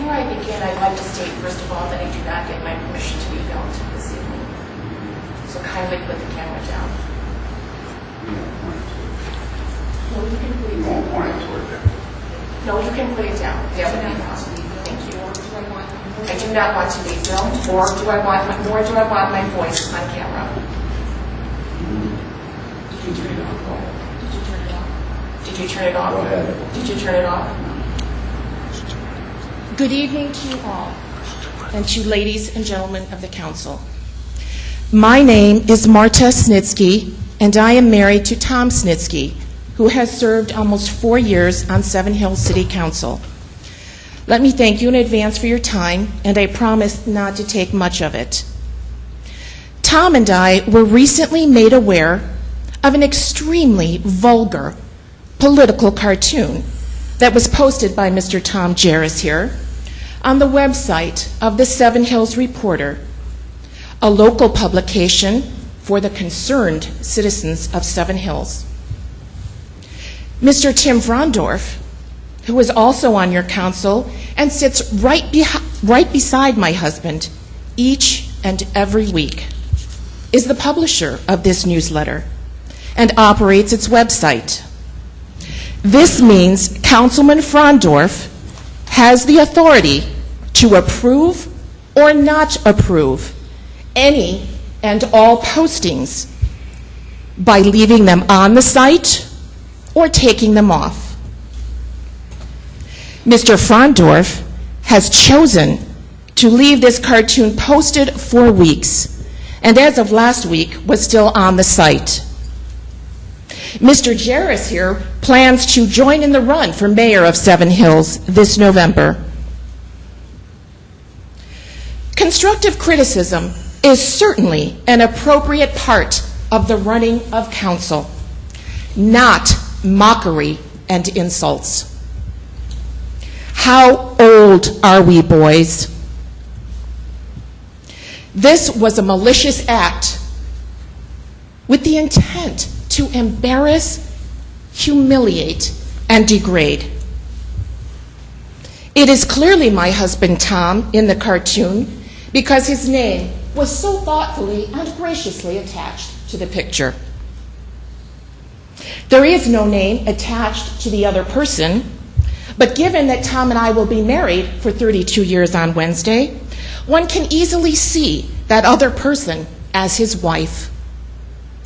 Before I begin, I'd like to state, first of all, that I do not get my permission to be filmed this evening. So kindly put the camera down. No, you can put it down. No, you can put it down. That would be possible. Thank you. I do not want to be filmed, or do I want my voice on camera. Did you turn it off? Did you turn it off? Go ahead. Did you turn it off? Good evening to you all, and to you ladies and gentlemen of the council. My name is Marta Snitzky, and I am married to Tom Snitzky, who has served almost 4 years on Seven Hills City Council. Let me thank you in advance for your time, and I promise not to take much of it. Tom and I were recently made aware of an extremely vulgar political cartoon that was posted by Mr. Tom Jarris here on the website of the Seven Hills Reporter, a local publication for the concerned citizens of Seven Hills. Mr. Tim Frondorf, who is also on your council and sits right beside my husband each and every week, is the publisher of this newsletter and operates its website. This means Councilman Frondorf has the authority to approve or not approve any and all postings by leaving them on the site or taking them off. Mr. Frondorf has chosen to leave this cartoon posted for weeks, and as of last week was still on the site. Mr. Jarris here plans to join in the run for mayor of Seven Hills this November. Constructive criticism is certainly an appropriate part of the running of council, not mockery and insults. How old are we, boys? This was a malicious act with the intent to embarrass, humiliate, and degrade. It is clearly my husband Tom in the cartoon because his name was so thoughtfully and graciously attached to the picture. There is no name attached to the other person, but given that Tom and I will be married for 32 years on Wednesday, one can easily see that other person as his wife,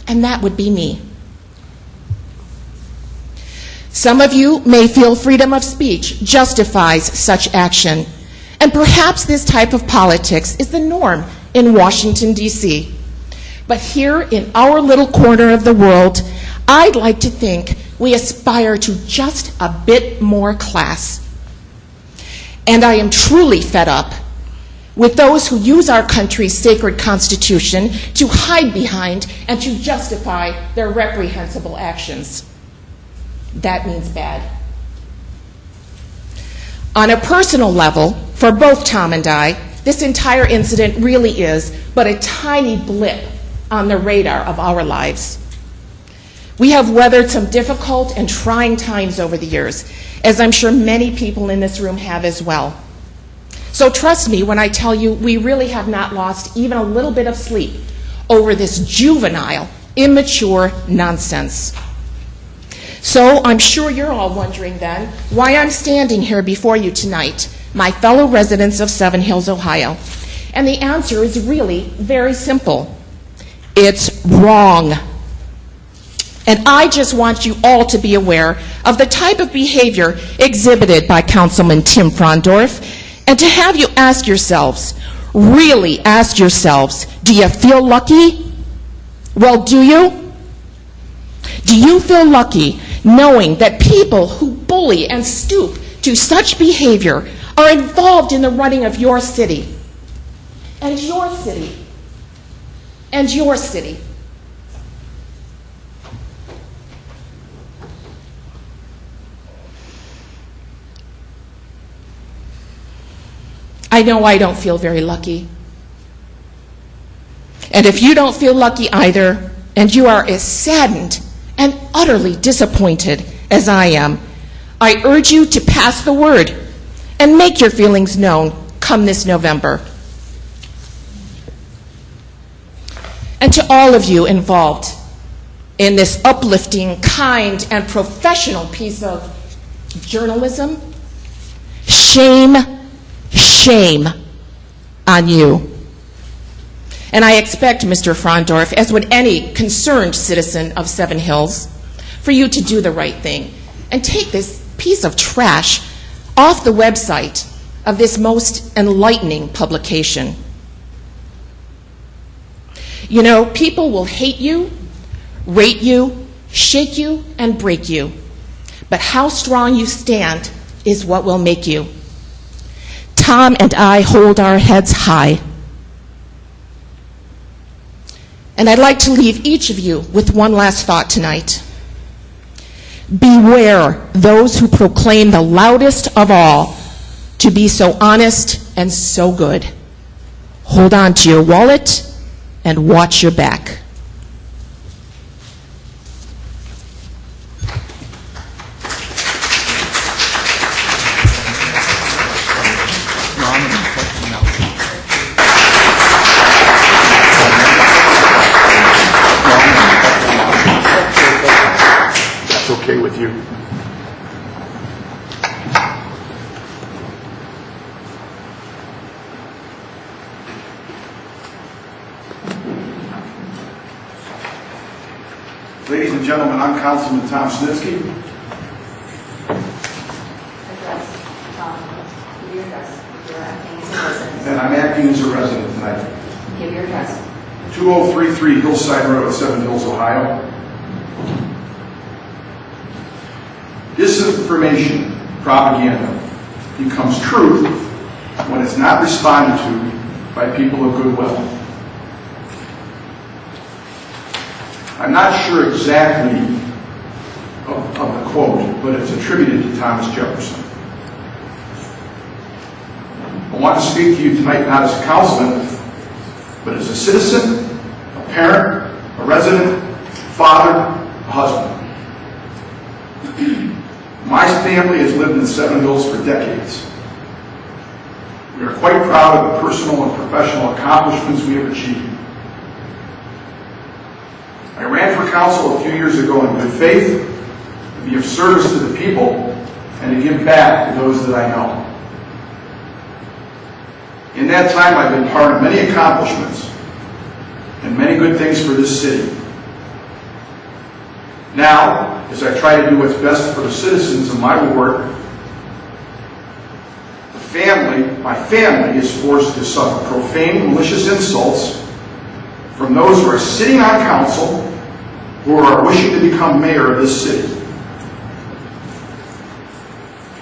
and that would be me. Some of you may feel freedom of speech justifies such action, and perhaps this type of politics is the norm in Washington, D.C. But here in our little corner of the world, I'd like to think we aspire to just a bit more class. And I am truly fed up with those who use our country's sacred constitution to hide behind and to justify their reprehensible actions. That means bad. On a personal level, for both Tom and I, this entire incident really is but a tiny blip on the radar of our lives. We have weathered some difficult and trying times over the years, as I'm sure many people in this room have as well. So trust me when I tell you we really have not lost even a little bit of sleep over this juvenile, immature nonsense. So I'm sure you're all wondering then why I'm standing here before you tonight, my fellow residents of Seven Hills, Ohio. And the answer is really very simple. It's wrong. And I just want you all to be aware of the type of behavior exhibited by Councilman Tim Frondorf, and to have you ask yourselves, really ask yourselves, do you feel lucky? Well, do you? Do you feel lucky knowing that people who bully and stoop to such behavior are involved in the running of your city, and your city, and your city? I know I don't feel very lucky. And if you don't feel lucky either, and you are as saddened and utterly disappointed as I am, I urge you to pass the word and make your feelings known come this November. And to all of you involved in this uplifting, kind, and professional piece of journalism, shame, shame on you. And I expect, Mr. Frondorf, as would any concerned citizen of Seven Hills, for you to do the right thing and take this piece of trash off the website of this most enlightening publication. You know, people will hate you, rate you, shake you, and break you. But how strong you stand is what will make you. Tom and I hold our heads high. And I'd like to leave each of you with one last thought tonight. Beware those who proclaim the loudest of all to be so honest and so good. Hold on to your wallet and watch your back. Okay with you. Ladies and gentlemen, I'm Councilman Tom Snitzky. And I'm acting as a resident tonight. Give your address. 2033 Hillside Road, Seven Hills, Ohio. Disinformation, propaganda, becomes truth when it's not responded to by people of goodwill. I'm not sure exactly of the quote, but it's attributed to Thomas Jefferson. I want to speak to you tonight not as a councilman, but as a citizen, a parent, a resident, a father, a husband. My family has lived in Seven Hills for decades. We are quite proud of the personal and professional accomplishments we have achieved. I ran for council a few years ago in good faith, to be of service to the people, and to give back to those that I know. In that time, I've been part of many accomplishments and many good things for this city. Now, as I try to do what's best for the citizens of my ward, my family is forced to suffer profane, malicious insults from those who are sitting on council who are wishing to become mayor of this city.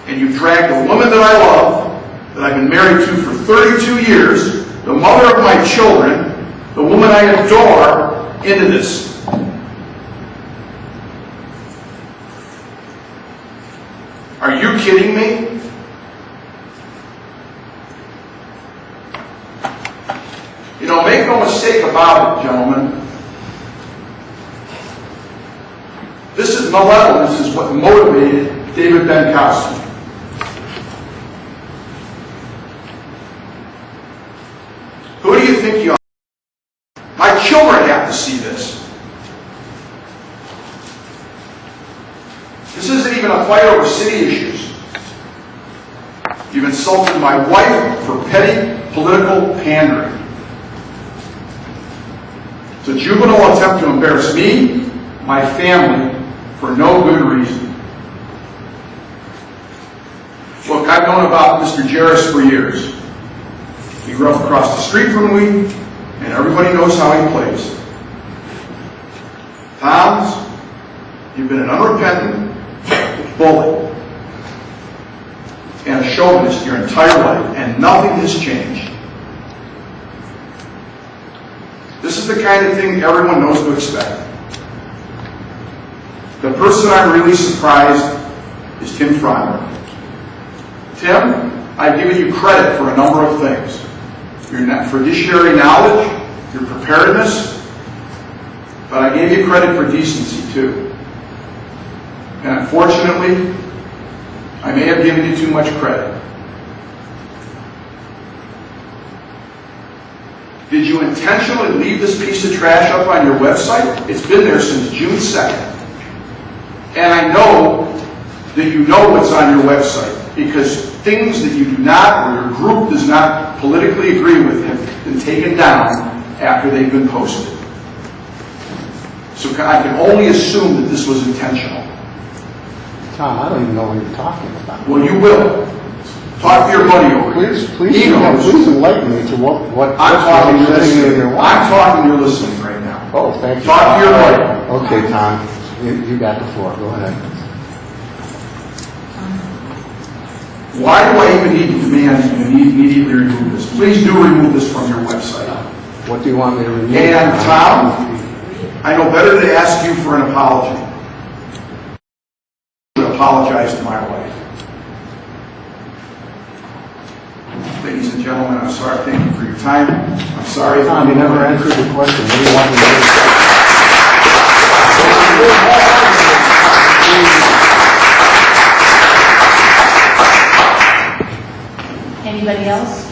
And you dragged a woman that I love, that I've been married to for 32 years, the mother of my children, the woman I adore, into this. Are you kidding me? You know, make no mistake about it, gentlemen. This is malevolence is what motivated David Benkowski. Who do you think you are? My children have to see this. This isn't even a fight over city issues. You've insulted my wife for petty political pandering. It's a juvenile attempt to embarrass me, my family, for no good reason. Look, I've known about Mr. Jarris for years. He grew up across the street from me, and everybody knows how he plays. Tom's, you've been an unrepentant bully and a chauvinist your entire life, and nothing has changed. This is the kind of thing everyone knows to expect. The person I'm really surprised is Tim Fryer. Tim, I've given you credit for a number of things. Your fiduciary knowledge, your preparedness, but I gave you credit for decency too. And unfortunately, I may have given you too much credit. Did you intentionally leave this piece of trash up on your website? It's been there since June 2nd. And I know that you know what's on your website because things that you do not, or your group does not politically agree with, have been taken down after they've been posted. So I can only assume that this was intentional. Tom, I don't even know what you're talking about. Well, you will. Talk to your buddy over here. Please enlighten me to what I'm talking, you're listening in your listening. life. I'm talking, you're listening right now. Oh, thank you. Talk to your buddy. Okay, Tom, you got the floor. Go ahead. Why do I even need to demand that you immediately remove this? Please do remove this from your website. What do you want me to remove? And Tom, I know better to ask you for an apology. I should apologize to my wife. Ladies and gentlemen, I'm sorry. Thank you for your time. I'm sorry. Tom, you never answered the question. What do you want me to do? Anybody else?